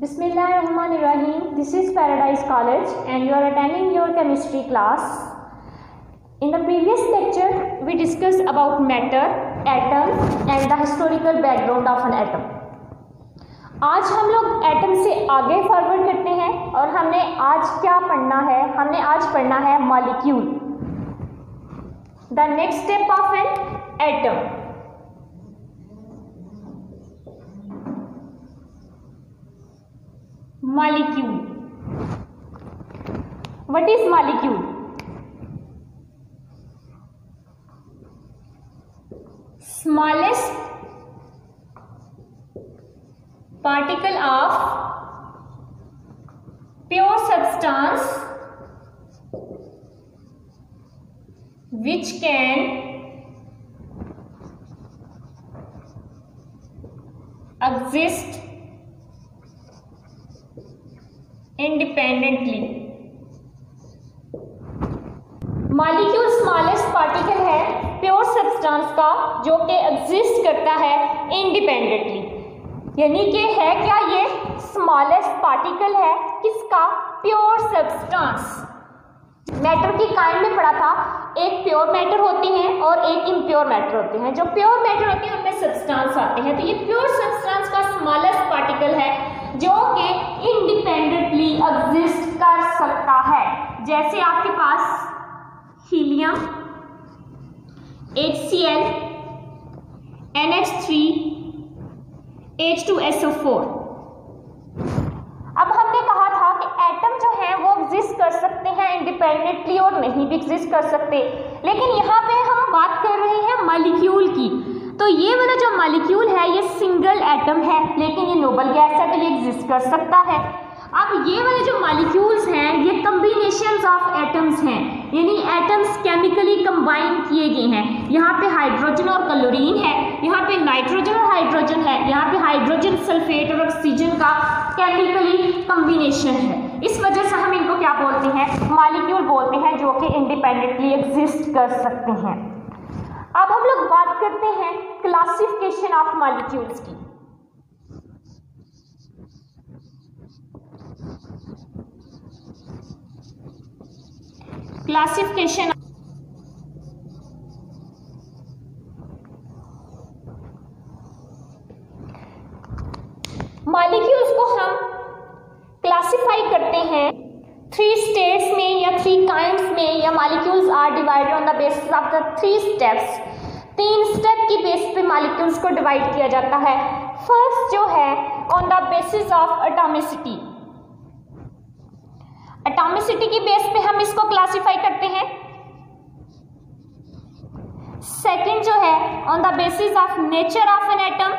Bismillahirrahmanirrahim. This is Paradise College and you are attending your chemistry class. In the previous lecture, we discussed about matter, atom and the historical background of an atom. आज हम लोग atom से आगे forward करते हैं और हमने आज क्या पढ़ना है? हमने आज पढ़ना है molecule, the next step of an atom. Molecule. What is molecule? Smallest particle of pure substance which can exist independently. Molecule smallest particle है प्योर सब्सटेंस का जो कि एग्जिस्ट करता है इंडिपेंडेंटली. यानी कि है क्या ये स्मॉलेस्ट पार्टिकल है किसका? Pure substance. मैटर की काइंड में पढ़ा था, एक प्योर मैटर होती हैं और एक इम्प्योर मैटर होते हैं. जो प्योर मैटर होते हैं उनमें सब्सटेंस आते हैं. तो ये प्योर सब्सटेंस का स्मॉलेस्ट पार्टिकल है जो कि इंडिपेंडेंटली एग्जिस्ट कर सकता है. जैसे आपके पास हीलियम, HCl, NH3, H2SO4. अब हमने कहा था कि एटम जो है वो एग्जिस्ट कर सकते हैं इंडिपेंडेंटली और नहीं भी एग्जिस्ट कर सकते, लेकिन यहाँ पे हम बात कर रहे हैं मॉलिक्यूल की. तो ये वाला जो मॉलिक्यूल है ये सिंगल एटम है, लेकिन ये नोबल गैस है तो ये एग्जिस्ट कर सकता है. अब ये वाले जो मॉलिक्यूल्स हैं ये कम्बिनेशंस ऑफ एटम्स हैं, यानी एटम्स केमिकली कंबाइन किए गए हैं. यहाँ पे हाइड्रोजन और क्लोरीन है, यहाँ पे नाइट्रोजन और हाइड्रोजन है, यहाँ पे हाइड्रोजन सल्फेट और ऑक्सीजन का केमिकली कम्बिनेशन है. इस वजह से हम इनको क्या बोलते हैं? मॉलिक्यूल बोलते हैं जो कि इंडिपेंडेंटली एग्जिस्ट कर सकते हैं. अब हम लोग बात करते हैं क्लासिफिकेशन ऑफ मॉलिक्यूल्स की. क्लासिफिकेशन मॉलिक्यूल्स को हम क्लासिफाई करते हैं 3 स्टेट्स में या 3 काइंड्स में, या molecules are divided on the basis of the 3 steps. 3 step की बेस पे मॉलिक्यूल्स को डिवाइड किया जाता है. फर्स्ट जो है on the basis of atomicity. Atomicity की बेस पे हम इसको क्लासिफाई करते हैं. सेकंड जो है on the basis of nature of an atom.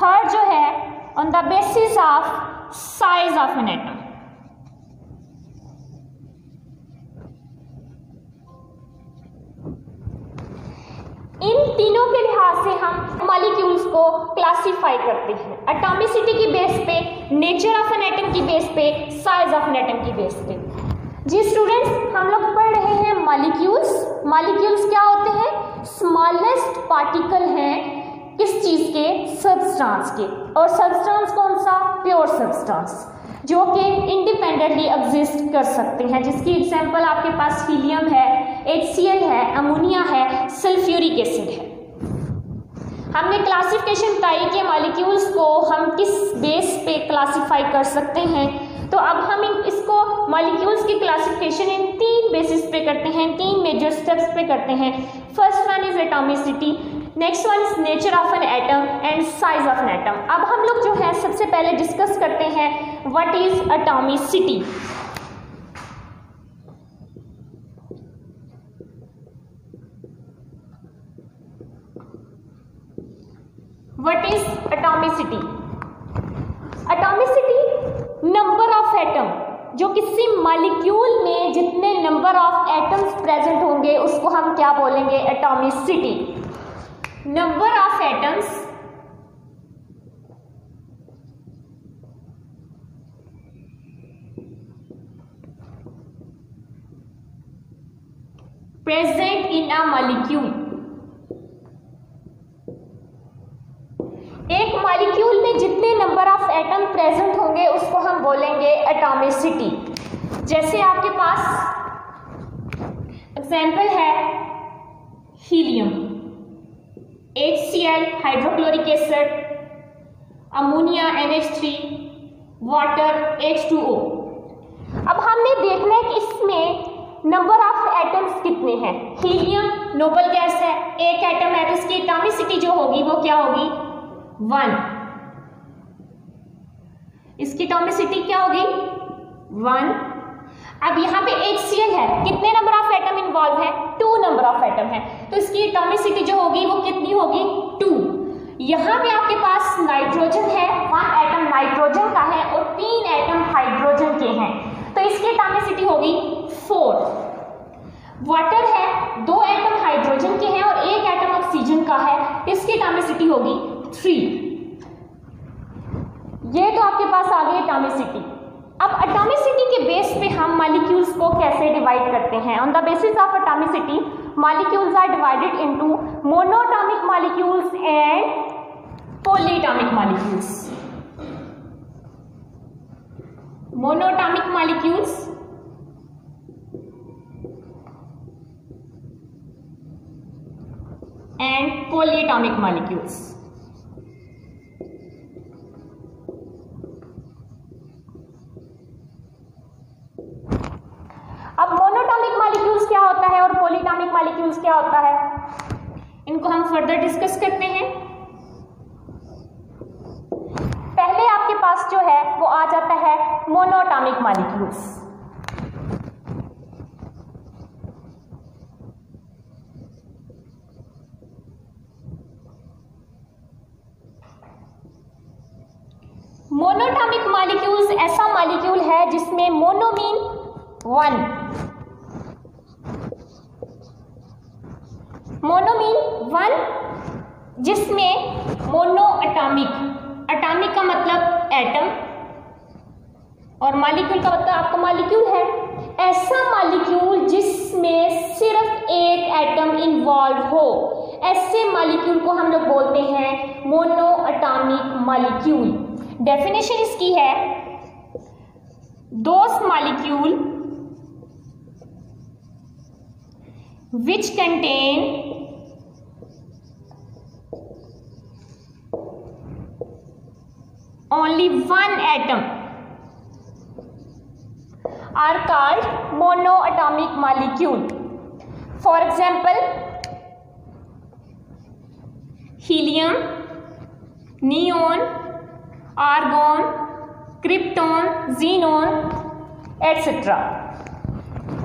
Third जो है on the basis of size of an atom. इन तीनों के लिहाज से हम मॉलिक्यूल्स को क्लासिफाई करते हैं. एटॉमिसिटी की बेस पे, नेचर ऑफ एन एटम की बेस पे, साइज ऑफ एन एटम की बेस पे. जी स्टूडेंट्स, हम लोग पढ़ रहे हैं मॉलिक्यूल्स. मॉलिक्यूल्स क्या होते हैं? स्मॉलेस्ट पार्टिकल हैं किस चीज के? सब्सटेंस के. और सब्सटेंस कौन सा? प्योर सब्सटेंस, जो कि इंडिपेंडेंटली एग्जिस्ट कर सकते हैं. जिसकी एग्जांपल आपके पास हीलियम है, HCl है, अमोनिया है, सल्फ्यूरिक एसिड है. हमने क्लासिफिकेशन बताई कि मॉलिक्यूल्स को हम किस बेस पे क्लासिफाई कर सकते हैं. तो अब हम इसको मॉलिक्यूल्स की क्लासिफिकेशन इन 3 बेसिस पे करते हैं, 3 मेजर स्टेप्स पे करते हैं. First one is atomicity, next one is nature of an atom and size of an atom. अब हम लोग जो है सबसे पहले डिस्कस करते हैं what is atomicity. What is atomicity? Atomicity number of atom, जो किसी मॉलिक्यूल में जितने नंबर ऑफ एटम्स प्रेजेंट होंगे उसको हम क्या बोलेंगे? Atomicity. Number of atoms present in a molecule. Atom present होंगे उसको हम बोलेंगे एटॉमिसिटी। जैसे आपके पास एग्जाम्पल है helium, HCl hydrochloric acid, ammonia NH3, water H2O। अब हमने देखना है कि इसमें नंबर ऑफ एटम्स कितने हैं। हीलियम नोबल गैस है, एक एटम है तो इसकी एटॉमिसिटी जो होगी वो क्या होगी 1। इसकी एटॉमिसिटी क्या होगी 1। अब यहाँ पे HCl है, कितने नंबर ऑफ एटम इन्वॉल्व है 2 नंबर ऑफ एटम है, तो इसकी एटॉमिसिटी जो होगी वो कितनी होगी 2। यहाँ पे आपके पास नाइट्रोजन है, 1 एटम नाइट्रोजन का है और 3 एटम हाइड्रोजन के हैं, तो इसकी एटॉमिसिटी होगी 4। वाटर है, 2 एटम हाइड्रोजन के हैं और 1 एटम ऑक्सीजन का है, इसकी एटॉमिसिटी होगी 3। ये तो आपके पास आ गई एटॉमिसिटी। अब एटॉमिसिटी के बेस पे हम मॉलिक्यूल्स को कैसे डिवाइड करते हैं। On the basis of atomicity molecules are divided into monoatomic molecules and polyatomic molecules. Monoatomic molecules and polyatomic molecules। अब मोनोएटॉमिक मॉलिक्यूल्स क्या होता है और पॉलीएटॉमिक मॉलिक्यूल्स क्या होता है, इनको हम फर्दर डिस्कस करते हैं। पहले आपके पास जो है वो आ जाता है मोनोएटॉमिक मॉलिक्यूल्स। मोनोएटॉमिक मॉलिक्यूल्स ऐसा मॉलिक्यूल है जिसमें मोनो मीन 1, मोनो मीन 1 जिसमें मोनोएटॉमिक, एटॉमिक का मतलब एटम और मॉलिक्यूल का मतलब आपका मॉलिक्यूल है, ऐसा मॉलिक्यूल जिसमें सिर्फ एक एटम इन्वॉल्व हो, ऐसे मॉलिक्यूल को हम लोग बोलते हैं मोनोएटॉमिक मॉलिक्यूल। डेफिनेशन इसकी है those molecule which contain only 1 atom are called monoatomic molecule. For example helium, neon, argon, krypton, xenon etcetera.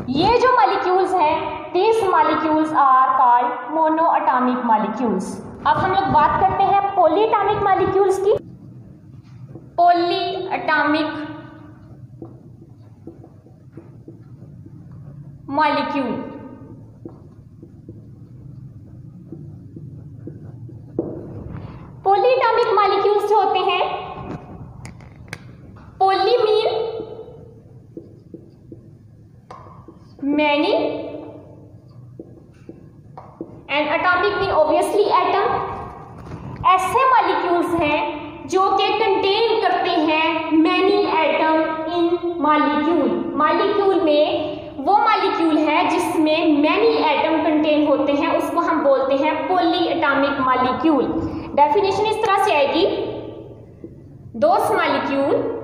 ये जो मॉलिक्यूल्स हैं these molecules are called monoatomic molecules. अब हम लोग बात करते हैं पॉलीएटॉमिक मॉलिक्यूल्स की। पॉलीएटॉमिक मॉलिक्यूल पॉलीएटॉमिक मॉलिक्यूल्स जो होते हैं, poly mean many and atomic mean obviously atom. ऐसे मॉलिक्यूल्स हैं जो कि कंटेन करते हैं many atom in molecule. Molecule में वो मॉलिक्यूल है जिसमें मैनी एटम कंटेन होते हैं, उसको हम बोलते हैं पॉलीएटॉमिक मॉलिक्यूल। डेफिनेशन इस तरह से आएगी, दोस molecule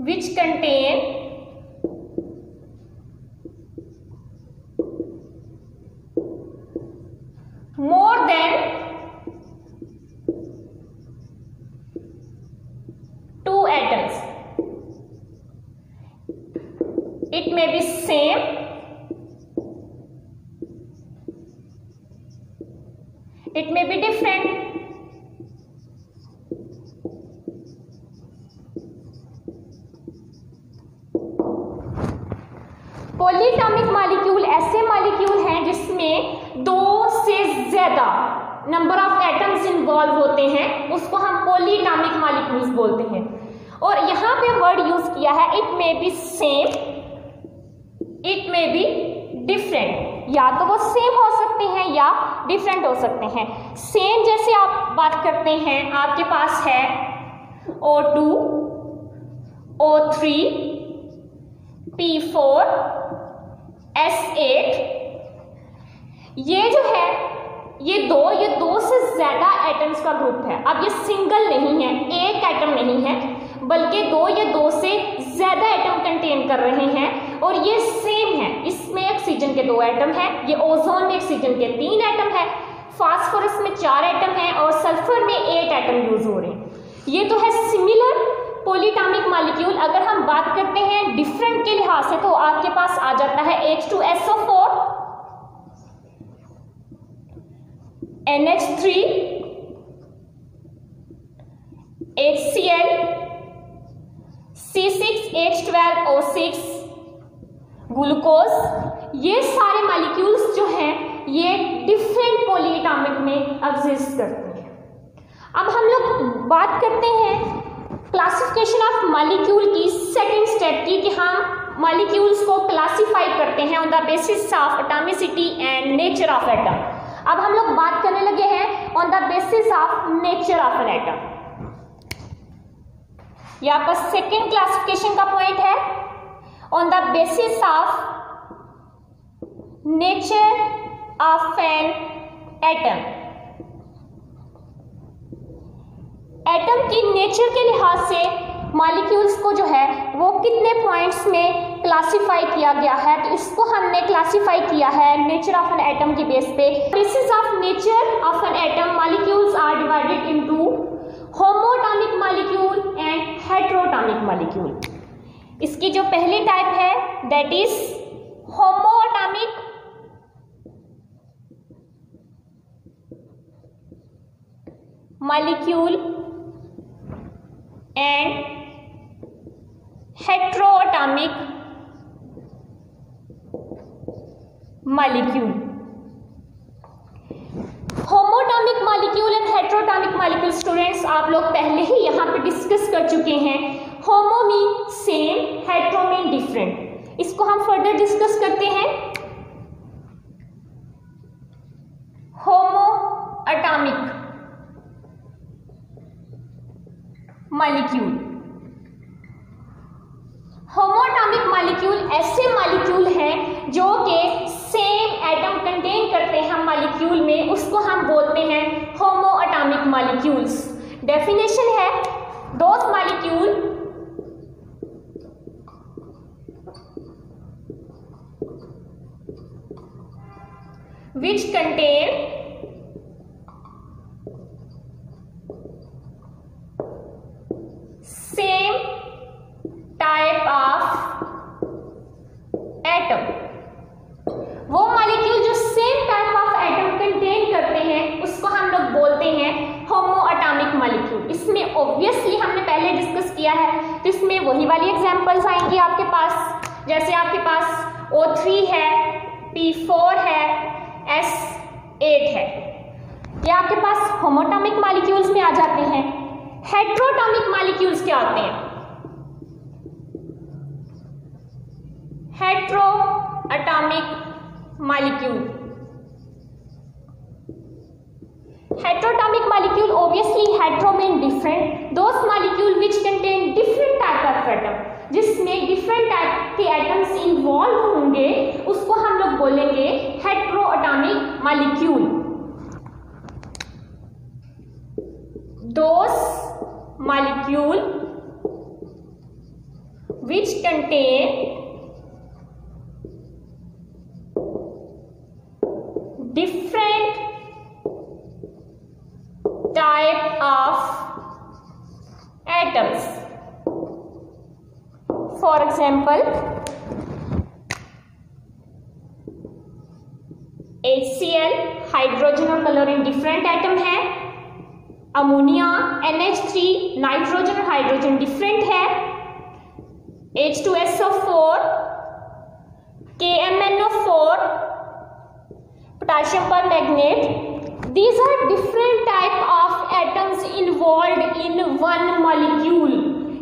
which contain more than 2 atoms. It may be same, it may be different. Polyatomic molecule ऐसे मॉलिक्यूल हैं जिसमें 2 से ज्यादा नंबर ऑफ एटम्स इन्वॉल्व होते हैं, उसको हम पॉलीएटॉमिक मॉलिक्यूल्स बोलते हैं। और यहाँ पे वर्ड यूज किया है it may be same, it may be different, या तो वो सेम हो सकते हैं या डिफरेंट हो सकते हैं। सेम जैसे आप बात करते हैं, आपके पास है O2, O3, P4, S8। ये जो है ये दो से ज्यादा एटम्स का ग्रुप है। अब ये सिंगल नहीं है, एक एटम नहीं है, बल्कि दो से ज्यादा एटम कंटेन कर रहे हैं और ये सेम है। इसमें ऑक्सीजन के 2 एटम है, ये ओजोन में ऑक्सीजन के 3 एटम है, फास्फोरस में 4 एटम है और सल्फर में 8 एटम यूज हो रहे हैं। ये तो है सिमिलर पॉलीएटॉमिक मॉलिक्यूल। अगर हम बात करते हैं डिफरेंट के लिहाज से तो आपके पास आ जाता है H2SO4, NH3, HCl, C6H12O6, glucose. ये सारे मॉलिक्यूल्स जो हैं ये डिफरेंट पॉलीएटॉमिक में एग्जिस्ट करते हैं। अब हम लोग बात करते हैं क्लासिफिकेशन ऑफ मॉलिक्यूल की सेकंड स्टेप की, कि हम मॉलिक्यूल्स को क्लासिफाई करते हैं on the basis of atomicity and nature of atom. अब हम लोग बात करने लगे हैं on the basis of nature of an atom. ये आपका सेकेंड क्लासिफिकेशन का पॉइंट है, on the basis of nature of an atom. Atom की नेचर के लिहाज से मॉलिक्यूल्स को जो है वो कितने पॉइंट्स में क्लासिफाई किया गया है, तो इसको हमने क्लासिफाई किया है नेचर ऑफ एन एटम की बेस पे। Basis of nature of an atom molecules are divided into homoatomic molecule and heteroatomic molecule. इसकी जो पहली टाइप है that is homoatomic molecule and heteroatomic molecule. Homoatomic molecule and heteroatomic molecule students आप लोग पहले ही यहां पे डिस्कस कर चुके हैं। Homo mean same, hetero mean different. इसको हम फर्दर डिस्कस करते हैं। होमोएटॉमिक मॉलिक्यूल। होमोएटॉमिक मॉलिक्यूल ऐसे मॉलिक्यूल हैं जो कि सेम एटम कंटेन करते हैं मॉलिक्यूल में, उसको हम बोलते हैं होमोएटॉमिक मॉलिक्यूल्स। डेफिनेशन है those molecule which contain same type of atom। वो मॉलिक्यूल जो same type of atom contain करते हैं उसको हम लोग बोलते हैं होमोएटॉमिक मॉलिक्यूल। इसमें ऑब्वियसली हमने पहले डिस्कस किया है, तो इसमें वही वाली एग्जांपल्स आएंगी आपके पास। जैसे आपके पास O3 है, P4 है, S8 है, ये आपके पास होमोएटॉमिक मॉलिक्यूल्स में आ जाते हैं। हेटेरोएटॉमिक मॉलिक्यूल्स क्या आते हैं? Heteroatomic molecule. Heteroatomic molecule obviously hetero mean different, those molecule which contain different type of atom, जिसमें डिफरेंट टाइप के एटम्स इन्वॉल्व होंगे उसको हम लोग बोलेंगे heteroatomic molecule. Those molecule which contain different type of atoms. For example, HCl hydrogen और chlorine different atom है। Ammonia NH3 nitrogen और हाइड्रोजन डिफरेंट है। H2SO4 KMnO4 potassium permanganate, these are different type of atoms involved in one molecule।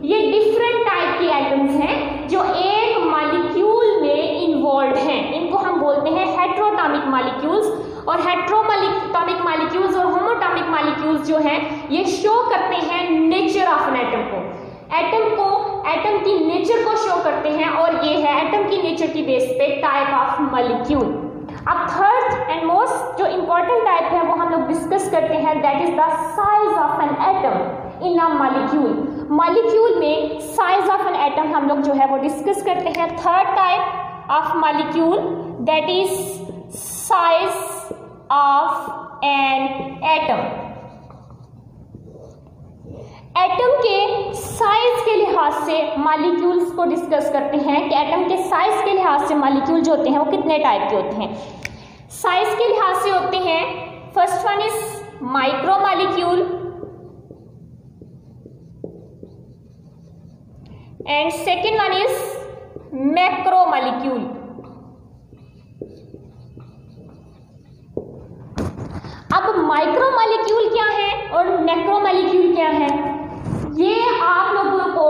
ये different type के atoms हैं जो एक molecule में involved हैं, इनको हम बोलते एटॉमिक मॉलिक्यूल्स, और हेटेरोटॉमिक मॉलिक्यूल्स और होमोटॉमिक मॉलिक्यूल्स जो हैं ये शो करते हैं नेचर ऑफ एन एटम को, एटम की नेचर को शो करते हैं, और ये है एटम की नेचर की बेस पे टाइप ऑफ मॉलिक्यूल। अब थर्ड एंड मोस्ट जो इंपॉर्टेंट टाइप है वो हम लोग डिस्कस करते हैं, that is the size of an atom in a molecule. Molecule में साइज ऑफ एन एटम हम लोग जो है वो डिस्कस करते हैं। Third type of molecule that is size of an atom. Atom के साइज के लिहाज से मॉलिक्यूल्स को डिस्कस करते हैं कि एटम के साइज के लिहाज से मॉलिक्यूल जो होते हैं वो कितने टाइप के होते हैं। साइज के लिहाज से होते हैं, first one is micro molecule and second one is macro molecule. अब माइक्रो मॉलिक्यूल क्या है और मैक्रो मॉलिक्यूल क्या है, ये आप लोगों को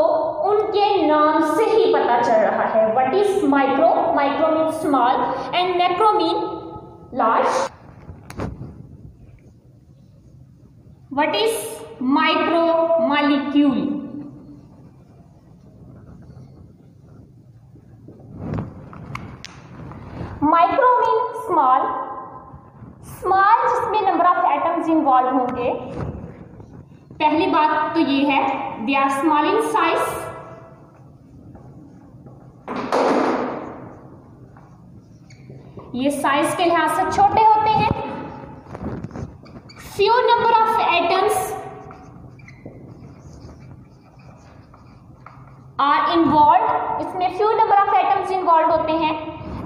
उनके नाम से ही पता चल रहा है। What is micro, micro mean small and macro mean large. What is micro molecule, micro mean small, small जिसमें नंबर ऑफ एटम्स इन्वॉल्व होंगे। पहली बात तो ये है they are small in size, ये साइज के लिहाज से छोटे होते हैं। Few number of atoms are involve, इसमें few number of atoms involve होते हैं,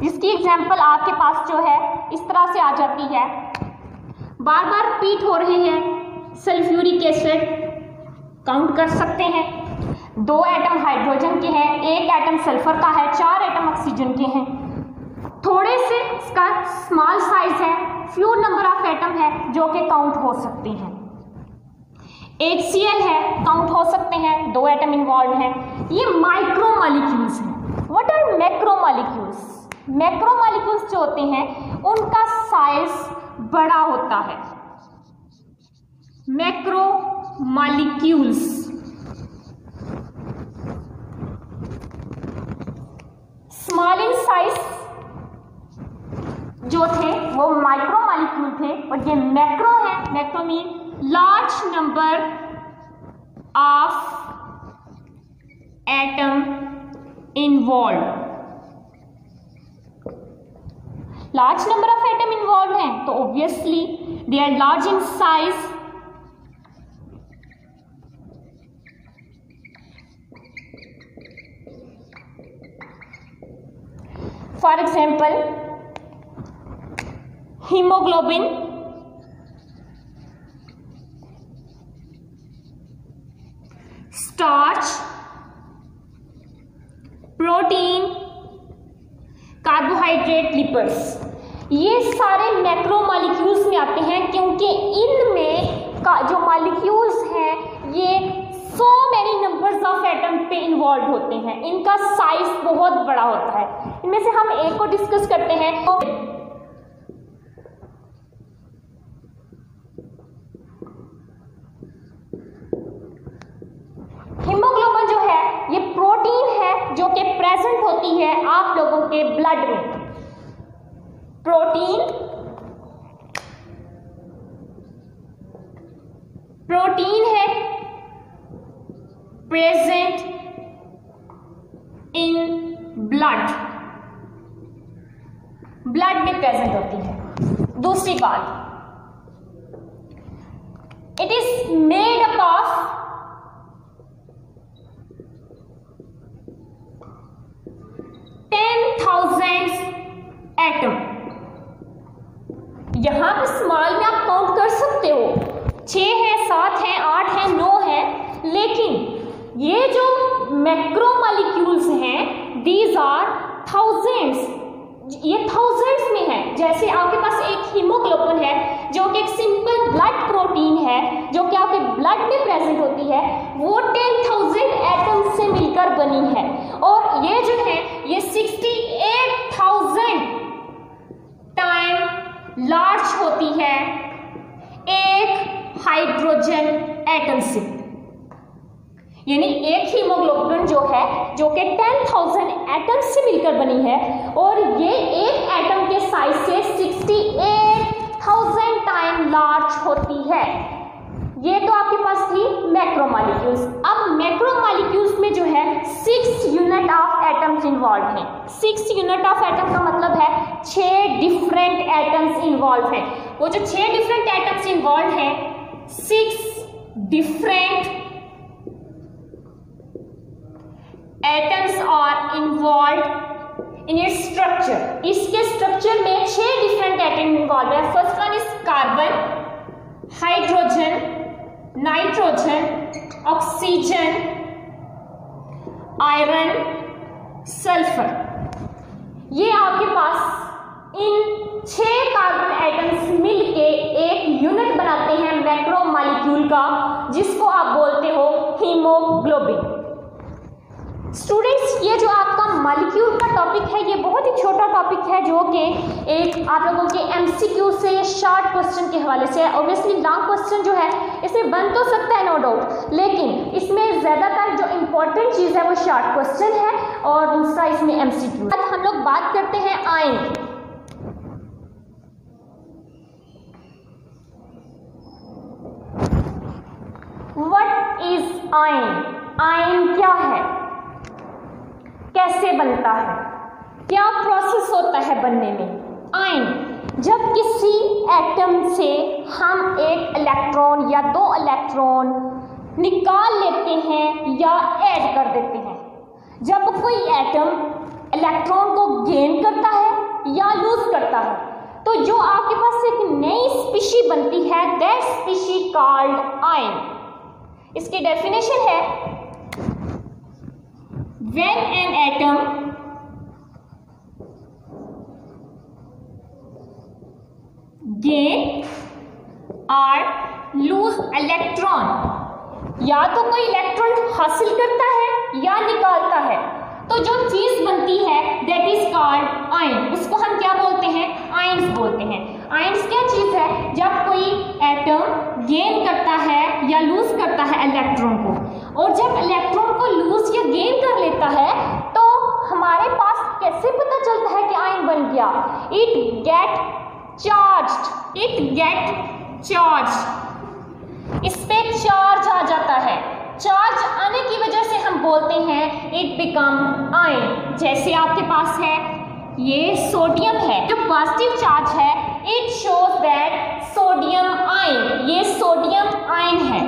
जिसकी एग्जांपल आपके पास जो है इस तरह से आ जाती है, बार बार रिपीट हो रहे हैं। सल्फ्यूरिक एसिड काउंट कर सकते हैं, 2 एटम हाइड्रोजन के हैं, 1 एटम सल्फर का है, 4 एटम ऑक्सीजन के हैं। थोड़े से इसका स्मॉल साइज है, फ्यू नंबर ऑफ एटम है जो कि काउंट हो सकते हैं। HCl है, काउंट हो सकते हैं, 2 एटम इन्वॉल्व हैं। ये माइक्रो मॉलिक्यूल्स हैं। What are macro molecules, macro molecules जो होते हैं उनका साइज बड़ा होता है। Macro molecules small in size जो थे वो माइक्रो मॉलिक्यूल थे, और ये मैक्रो है, macro mean large number of atom involve. Large number of atom involve हैं तो obviously they are large in size. For example haemoglobin, starch, protein, carbohydrate, lipids, ये सारे मैक्रो मॉलिक्यूल्स में आते हैं, क्योंकि इनमें का जो मॉलिक्यूल्स हैं ये so many numbers of atom पे इन्वॉल्व होते हैं, इनका साइज बहुत बड़ा होता है। इनमें से हम एक को डिस्कस करते हैं। हीमोग्लोबिन जो है ये प्रोटीन है जो कि प्रेजेंट होती है आप लोगों के ब्लड में। प्रोटीन है प्रेजेंट इन ब्लड में प्रेजेंट होती है। दूसरी बात, it is made up of atom. यहां पे स्मॉल में आप काउंट कर सकते हो, 6 है, 7 है, 8 है, 9 है, लेकिन ये जो मैक्रो मॉलिक्यूल्स हैं दीज आर थाउजेंड्स, ये थाउजेंड्स में है। जैसे आपके पास एक हीमोग्लोबिन है जो कि एक सिंपल ब्लड प्रोटीन है जो कि आपके ब्लड में प्रेजेंट होती है, वो 10,000 एटम से मिलकर बनी है, और ये जो है ये 68,000 टाइम लार्ज होती है एक हाइड्रोजन एटम से, यानी एक हीमोग्लोबिन जो है जो कि 10,000 एटम से मिलकर बनी है, और ये एक एटम के साइज से 68,000 टाइम लार्ज होती है। ये तो आपके पास थी मैक्रोमॉलिक्यूल्स। अब मैक्रोमॉलिक्यूल्स में जो है 6 यूनिट ऑफ एटम्स इन्वॉल्व हैं। 6 यूनिट ऑफ एटम का मतलब है 6 डिफरेंट एटम्स इन्वॉल्व हैं। वो जो 6 डिफरेंट एटम्स इन्वॉल्व हैं, 6 different atoms are involve in its structure. इसके स्ट्रक्चर में 6 डिफरेंट एटम इन्वॉल्व है। First one is carbon, hydrogen, nitrogen, oxygen, iron, sulphur. ये आपके पास इन 6 कार्बन एटम्स मिलके एक यूनिट बनाते हैं मैक्रोमॉलिक्यूल का, जिसको आप बोलते हो हीमोग्लोबिन। स्टूडेंट्स, ये जो आपका मॉलिक्यूल का टॉपिक है ये बहुत ही छोटा टॉपिक है, जो कि एक आप लोगों के एमसीक्यू से या शॉर्ट क्वेश्चन के हवाले से। ऑब्वियसली लॉन्ग क्वेश्चन जो है इसमें बन तो सकता है नो डाउट, लेकिन इसमें ज़्यादातर जो इम्पोर्टेंट चीज़ है वो शॉर्ट क्वेश्चन है और दूसरा इसमें एमसीक्यू। अब हम लोग बात करते हैं आयन की। What is ion? आयन क्या है, कैसे बनता है, क्या प्रोसेस होता है बनने में? आयन, जब किसी एटम से हम एक इलेक्ट्रॉन या 2 इलेक्ट्रॉन निकाल लेते हैं या ऐड कर देते हैं, जब कोई एटम इलेक्ट्रॉन को गेन करता है या लूज करता है, तो जो आपके पास एक नई स्पीशी बनती है, दैट स्पीशी कॉल्ड आयन। इसकी डेफिनेशन है, when an atom gain or lose electron, या तो कोई इलेक्ट्रॉन हासिल करता है या निकालता है, तो जो चीज बनती है दैट इज कॉल्ड आयन। उसको हम क्या बोलते हैं? आयन्स बोलते हैं। आयन्स क्या चीज है? जब कोई एटम गेन करता है या लूज करता है इलेक्ट्रॉन को, और जब इलेक्ट्रॉन को लूज या गेन कर लेता है तो हमारे पास कैसे पता चलता है कि आयन बन गया? इट गेट चार्ज्ड, इस पे चार्ज आ जाता है। चार्ज आने की वजह से हम बोलते हैं इट बिकम आयन। जैसे आपके पास है ये सोडियम है, जो पॉजिटिव चार्ज है, it shows that sodium ion, ये सोडियम आयन है।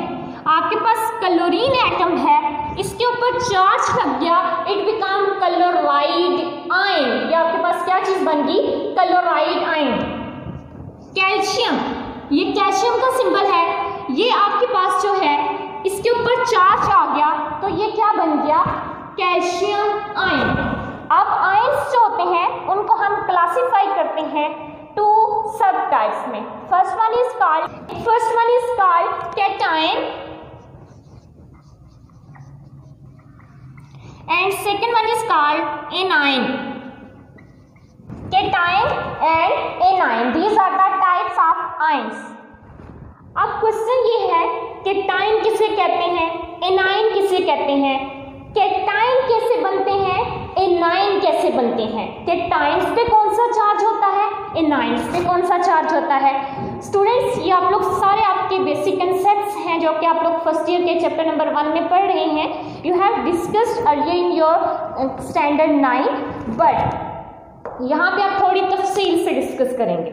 आपके पास क्लोरीन एटम है, इसके ऊपर चार्ज लग गया, इट बिकम क्लोराइड आयन। ये आपके पास क्या चीज बन गई? Chloride ion. कैल्शियम, ये कैल्शियम का सिंबल है, ये आपके पास जो है इसके ऊपर चार्ज आ गया तो ये क्या बन गया? Calcium ion. अब आयन्स जो होते हैं उनको हम क्लासिफाई करते हैं 2 सब टाइप्स में। First one is called cation and second one is called anion. Cation and anion, these are the types of ions. अब क्वेश्चन ये है कैटायन किसे कहते हैं, एनायन किसे कहते हैं, कैटायन कैसे बनते हैं, एनायन कैसे बनते हैं, कैटायंस पे कौन सा चार्ज होता है, एनायंस पे कौन सा चार्ज होता है। स्टूडेंट्स, ये आप लोग सारे आपके बेसिक कंसेप्ट्स हैं जो कि आप लोग फर्स्ट ईयर के चैप्टर नंबर 1 में पढ़ रहे हैं। You have discussed earlier in your standard 9, but यहाँ पे आप थोड़ी तफसील से डिस्कस करेंगे।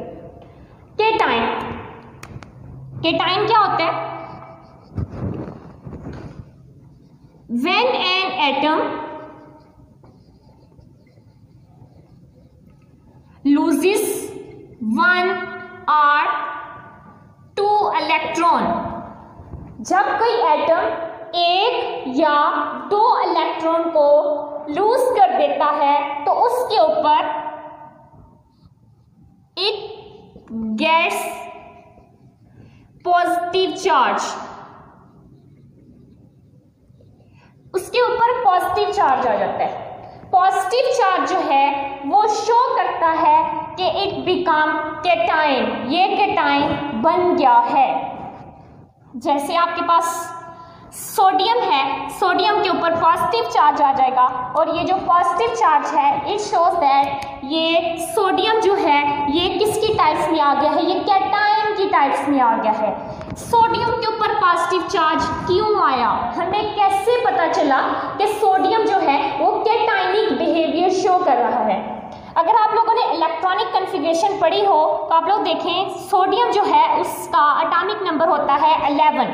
कैटायन, कैटायन क्या होता है? When an atom loses 1 or 2 electron, जब कोई एटम 1 या 2 इलेक्ट्रॉन को लूज कर देता है तो उसके ऊपर इट गेट्स पॉजिटिव चार्ज, उसके ऊपर पॉजिटिव चार्ज आ जाता है। पॉजिटिव चार्ज जो है वो शो करता है कि इट बिकम केटाइन, ये केटाइन बन गया है। जैसे आपके पास सोडियम है, सोडियम के ऊपर पॉजिटिव चार्ज आ जाएगा और ये जो पॉजिटिव चार्ज है इट शोज दैट ये सोडियम जो है ये किसकी टाइप्स में आ गया है, ये कैटायन की टाइप्स में आ गया है। सोडियम के ऊपर पॉजिटिव चार्ज क्यों आया, हमें कैसे पता चला कि सोडियम जो है वो कैटायनिक बिहेवियर शो कर रहा है। अगर आप लोगों ने इलेक्ट्रॉनिक कॉन्फ़िगरेशन पढ़ी हो तो आप लोग देखें सोडियम जो है उसका एटॉमिक नंबर होता है 11।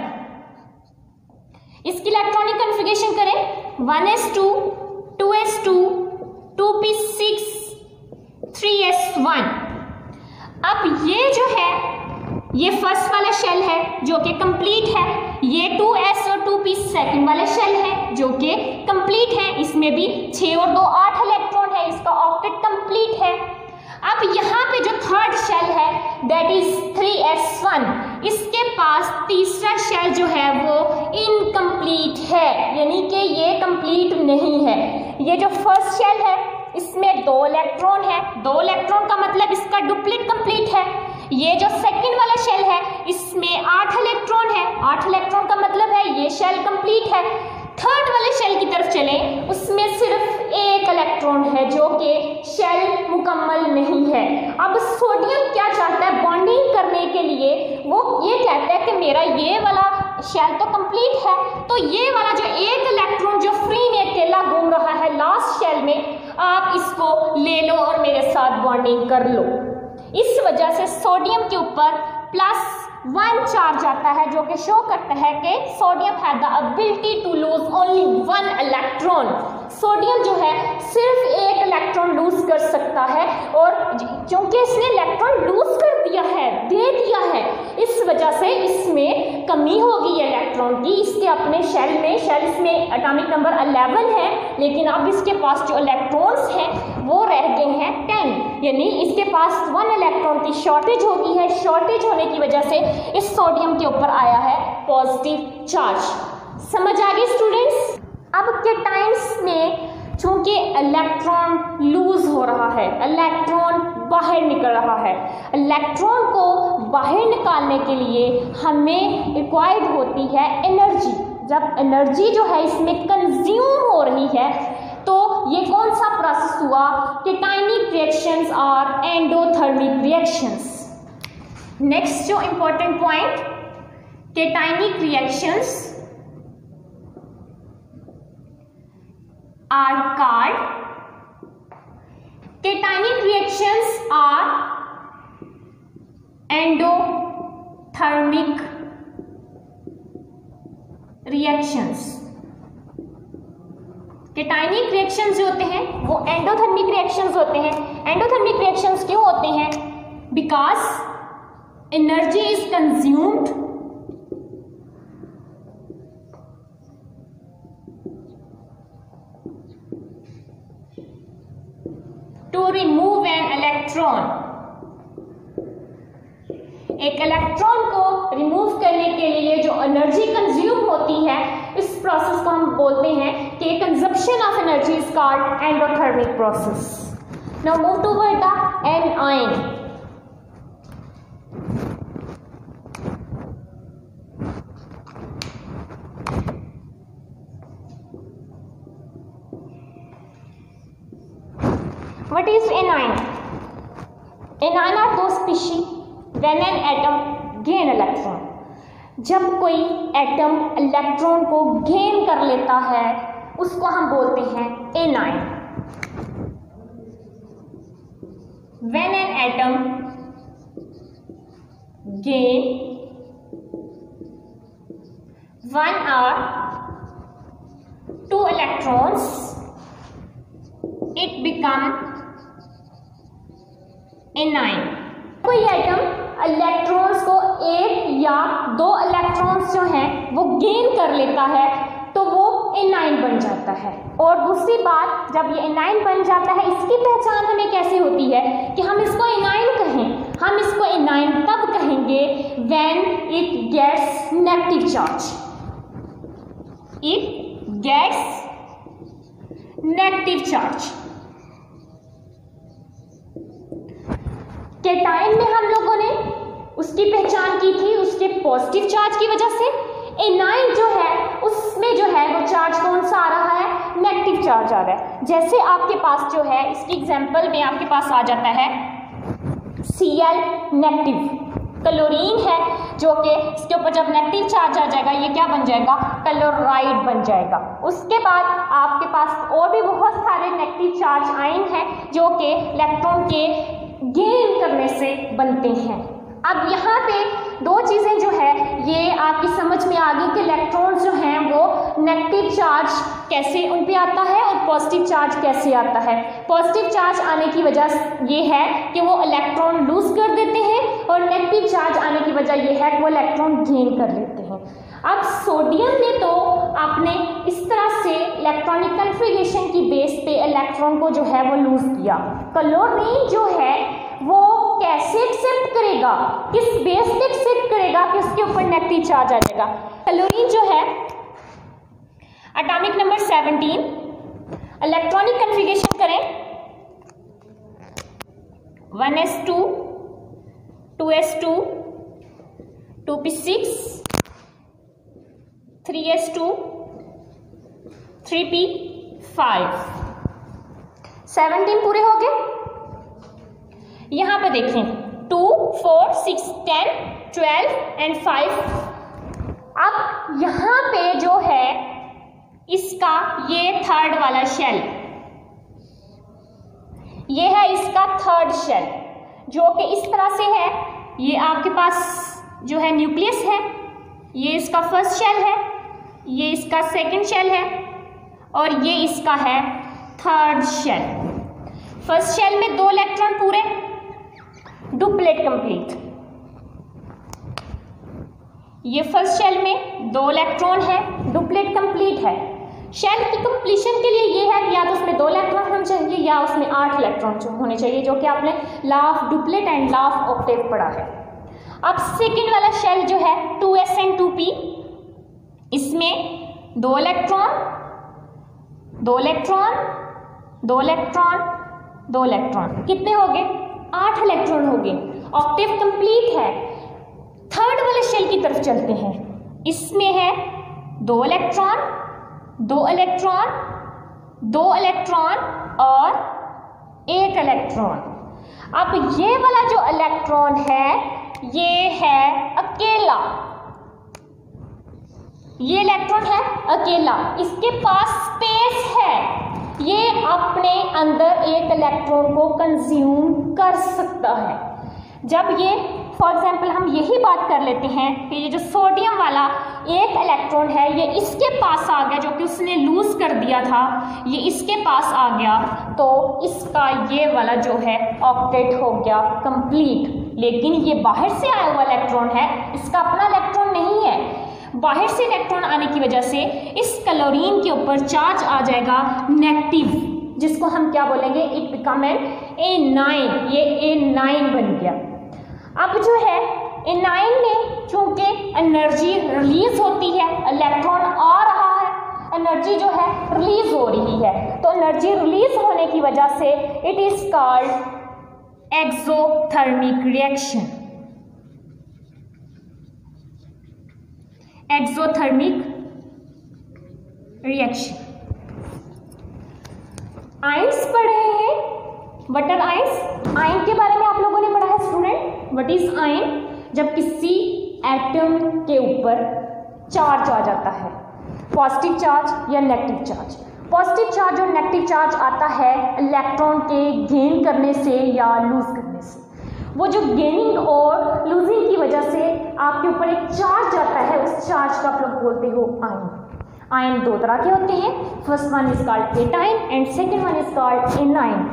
इसकी इलेक्ट्रॉनिक कॉन्फ़िगरेशन करें 1s2 2s2 2p6 3s1। अब ये जो है ये फर्स्ट वाला शेल है जो कि कंप्लीट है, ये 2s और 2p सेकंड वाला शेल है जो कि कंप्लीट है, इसमें भी 6 और 2 8 इलेक्ट्रॉन है, इसका ऑक्टेट कंप्लीट है। अब यहाँ पे जो थर्ड शेल है दैट इज 3s1, इसके पास तीसरा शेल जो है वो इनकम्प्लीट है, यानी कि ये कंप्लीट नहीं है। ये जो फर्स्ट शेल है इसमें 2 इलेक्ट्रॉन है, 2 इलेक्ट्रॉन का मतलब इसका डुप्लीट कंप्लीट है। ये जो सेकंड वाला शेल है इसमें 8 इलेक्ट्रॉन है, 8 इलेक्ट्रॉन का मतलब है ये शेल कंप्लीट है। थर्ड वाले शेल की तरफ चलें, उसमें सिर्फ 1 इलेक्ट्रॉन है जो कि शेल मुकम्मल नहीं है। अब सोडियम क्या चाहता है बॉन्डिंग करने के लिए, वो ये कहता है कि मेरा ये वाला शेल तो कंप्लीट है, तो ये वाला जो 1 इलेक्ट्रॉन जो फ्री में अकेला घूम रहा है लास्ट शेल में, आप इसको ले लो और मेरे साथ बॉन्डिंग कर लो। इस वजह से सोडियम के ऊपर +1 चार्ज आता है जो कि शो करता है कि sodium have the ability to lose only 1 electron. Sodium जो है सिर्फ 1 इलेक्ट्रॉन लूज कर सकता है और क्योंकि इसने इलेक्ट्रॉन लूज कर दिया है, दे दिया है, इस वजह से इसमें कमी होगी इलेक्ट्रॉन की। इसके अपने शेल में, शेल इसमें एटॉमिक नंबर 11 है, लेकिन अब इसके पास जो इलेक्ट्रॉन्स हैं वो रह गए हैं 10, यानी इसके पास 1 इलेक्ट्रॉन की शॉर्टेज हो गई है। शॉर्टेज होने की वजह से इस सोडियम के ऊपर आया है पॉजिटिव चार्ज। समझ आ गई स्टूडेंट्स? अब केटाइन्स में चूंकि इलेक्ट्रॉन लूज हो रहा है, इलेक्ट्रॉन बाहर निकल रहा है, इलेक्ट्रॉन को बाहर निकालने के लिए हमें रिक्वायर्ड होती है एनर्जी। जब एनर्जी जो है इसमें कंज्यूम हो रही है तो ये कौन सा प्रोसेस हुआ, केटाइनिक रिएक्शंस और एंडोथर्मिक रिएक्शंस। नेक्स्ट जो important point, केटाइनिक reactions are called, cationic reactions are endothermic reactions। cationic reactions जो होते हैं वो endothermic reactions होते हैं। endothermic reactions क्यों होते हैं? because energy is consumed to remove an electron। एक इलेक्ट्रॉन को रिमूव करने के लिए जो एनर्जी कंज्यूम होती है इस प्रोसेस को हम बोलते हैं कि consumption of energy is called endothermic process. Now move toward the A9. What is anion? Anion are those species when an atom gain electron। जब कोई एटम इलेक्ट्रॉन को गेन कर लेता है उसको हम बोलते हैं anion। When an atom gain 1 or 2 electrons, it become anion। कोई एटम इलेक्ट्रॉन्स को 1 या 2 इलेक्ट्रॉन्स जो हैं वो गेन कर लेता है तो वो एनाइन बन जाता है। और दूसरी बात, जब ये एनाइन बन जाता है इसकी पहचान हमें कैसे होती है कि हम इसको एनाइन कहें। हम इसको एनाइन तब कहेंगे when it gets negative charge. It gets negative charge. Cation में हम लोगों ने उसकी पहचान की थी उसके पॉजिटिव चार्ज की वजह से। एनाइन जो है उसमें जो है वो चार्ज कौन सा आ रहा है, नेगेटिव चार्ज आ रहा है। जैसे आपके पास जो है इसकी एग्जांपल में आपके पास आ जाता है Cl नेगेटिव, क्लोरीन है जो कि इसके ऊपर जब नेगेटिव चार्ज आ जाएगा ये क्या बन जाएगा, क्लोराइड बन जाएगा। उसके बाद आपके पास और भी बहुत सारे नेगेटिव चार्ज आयन हैं जो कि इलेक्ट्रॉन के गेन करने से बनते हैं। अब यहाँ पे दो चीज़ें जो है ये आपकी समझ में आ गई कि इलेक्ट्रॉन्स जो हैं वो नेगेटिव चार्ज कैसे उन पे आता है और पॉजिटिव चार्ज कैसे आता है। पॉजिटिव चार्ज आने की वजह ये है कि वो इलेक्ट्रॉन लूज कर देते हैं और नेगेटिव चार्ज आने की वजह ये है कि वो इलेक्ट्रॉन गेन कर लेते हैं। अब सोडियम ने तो आपने इस तरह से इलेक्ट्रॉनिक कन्फिगरेशन की बेस पे इलेक्ट्रॉन को जो है वो लूज किया। क्लोरीन जो है वो कैसे एक्सेप्ट करेगा, किस बेस पे एक्सेप्ट करेगा कि उसके ऊपर नेगेटिव चार्ज आ जाएगा। क्लोरीन जो है एटॉमिक नंबर 17, इलेक्ट्रॉनिक कन्फिगरेशन करें 1s2 2s2 2p6 3s2 3p5 17 पूरे हो गए। यहां पर देखें 2 4 6 10 12 एंड 5। अब यहां पे जो है इसका ये थर्ड वाला शेल, ये है इसका थर्ड शेल जो कि इस तरह से है। ये आपके पास जो है न्यूक्लियस है, ये इसका फर्स्ट शेल है, ये इसका सेकंड शेल है और ये इसका है थर्ड शेल। फर्स्ट शेल में 2 इलेक्ट्रॉन पूरे, डुप्लेट कंप्लीट। ये फर्स्ट शेल में 2 इलेक्ट्रॉन है, डुप्लेट कंप्लीट है। शेल की कंप्लीशन के लिए ये है कि या तो उसमें 2 इलेक्ट्रॉन होने चाहिए या उसमें 8 इलेक्ट्रॉन होने चाहिए, जो कि आपने law of duplet and law of Octave पढ़ा है। अब सेकेंड वाला शेल जो है 2s एंड 2p, इसमें 2 इलेक्ट्रॉन 2 इलेक्ट्रॉन 2 इलेक्ट्रॉन 2 इलेक्ट्रॉन, कितने हो गए, 8 इलेक्ट्रॉन हो गए। ऑक्टेव कंप्लीट है। थर्ड वाले शेल की तरफ चलते हैं, इसमें है 2 इलेक्ट्रॉन 2 इलेक्ट्रॉन 2 इलेक्ट्रॉन और 1 इलेक्ट्रॉन। अब ये वाला जो इलेक्ट्रॉन है ये है अकेला, ये इलेक्ट्रॉन है अकेला, इसके पास स्पेस है, ये अपने अंदर 1 इलेक्ट्रॉन को कंज्यूम कर सकता है। जब ये फॉर एग्जाम्पल हम यही बात कर लेते हैं कि ये जो सोडियम वाला 1 इलेक्ट्रॉन है ये इसके पास आ गया, जो कि उसने लूज कर दिया था, ये इसके पास आ गया, तो इसका ये वाला जो है ऑक्टेट हो गया कंप्लीट। लेकिन ये बाहर से आया हुआ इलेक्ट्रॉन है, इसका अपना इलेक्ट्रॉन नहीं है। बाहर से इलेक्ट्रॉन आने की वजह से इस क्लोरीन के ऊपर चार्ज आ जाएगा नेगेटिव, जिसको हम क्या बोलेंगे, इट बिकम एन A9, ये A9 बन गया। अब जो है A9 में चूंकि एनर्जी रिलीज होती है, इलेक्ट्रॉन आ रहा है, एनर्जी जो है रिलीज हो रही है, तो एनर्जी रिलीज होने की वजह से it is called exothermic reaction. Exothermic reaction. Ions पढ़े हैं, व्हाट आर आयंस, आयन के बारे में आप लोगों ने पढ़ा है स्टूडेंट, व्हाट इज आयन, जब किसी एटम के ऊपर चार्ज आ जाता है, पॉजिटिव चार्ज या नेगेटिव चार्ज। पॉजिटिव चार्ज और नेगेटिव चार्ज आता है इलेक्ट्रॉन के गेन करने से या लूज करने से। वो जो गेनिंग और लूजिंग की वजह से आपके ऊपर एक चार्ज आता है, उस चार्ज को आप लोग बोलते हो आयन। आयन 2 तरह के होते हैं, first one is called cation and second one is called A9.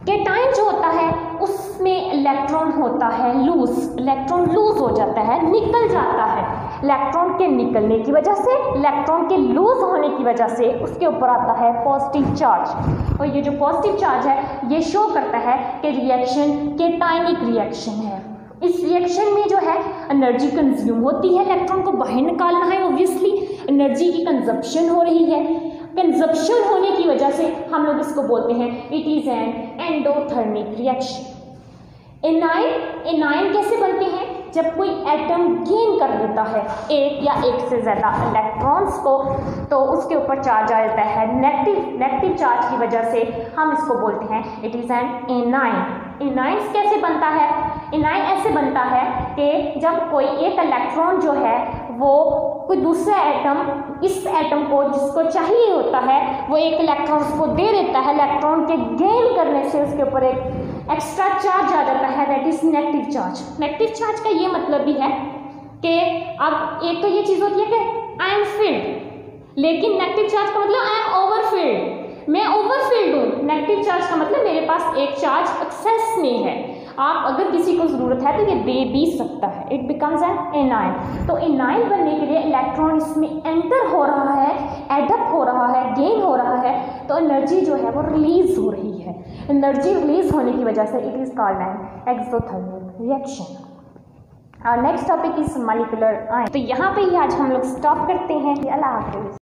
Cation जो होता है उसमें इलेक्ट्रॉन होता है लूज, इलेक्ट्रॉन लूज हो जाता है, निकल जाता है। इलेक्ट्रॉन के निकलने की वजह से, इलेक्ट्रॉन के लूज होने की वजह से उसके ऊपर आता है पॉजिटिव चार्ज, और ये जो पॉजिटिव चार्ज है ये शो करता है कि रिएक्शन केटाइनिक रिएक्शन है। इस रिएक्शन में जो है एनर्जी कंज्यूम होती है, इलेक्ट्रॉन को बाहर निकालना है, ऑब्वियसली एनर्जी की कंजप्शन हो रही है। कंजप्शन होने की वजह से हम लोग इसको बोलते हैं it is an endothermic reaction. Anion कैसे बनते हैं? जब कोई एटम गेन कर लेता है एक या एक से ज़्यादा इलेक्ट्रॉन्स को, तो उसके ऊपर चार्ज आ जाता है नेगेटिव चार्ज की वजह से हम इसको बोलते हैं it is an anion. Anion कैसे बनता है? एनायन ऐसे बनता है कि जब कोई एक इलेक्ट्रॉन जो है वो कोई दूसरा एटम इस एटम को जिसको चाहिए होता है वो एक इलेक्ट्रॉन उसको दे देता है, इलेक्ट्रॉन के गेन करने से उसके ऊपर एक एक्स्ट्रा चार्ज आ जाता है, that is negative charge. Negative charge का ये मतलब भी है कि अब एक तो ये चीज़ होती है कि आई एम फिल्ड, लेकिन नेगेटिव चार्ज का मतलब आई एम ओवरफिल्ड, मैं ओवरफिल्ड हूँ। नेगेटिव चार्ज का मतलब मेरे पास एक चार्ज एक्सेस में है, आप अगर किसी को ज़रूरत है तो ये दे भी सकता है, इट बिकम्स एन एनायन। तो एनायन बनने के लिए इलेक्ट्रॉन इसमें एंटर हो रहा है, एडअप हो रहा है, गेन हो रहा है, तो एनर्जी जो है वो रिलीज हो रही है। एनर्जी रिलीज होने की वजह से it is called an exothermal reaction. और next topic is molecular ion. तो यहाँ पे ही आज हम लोग स्टॉप करते हैं। अल्लाह हाफिज़।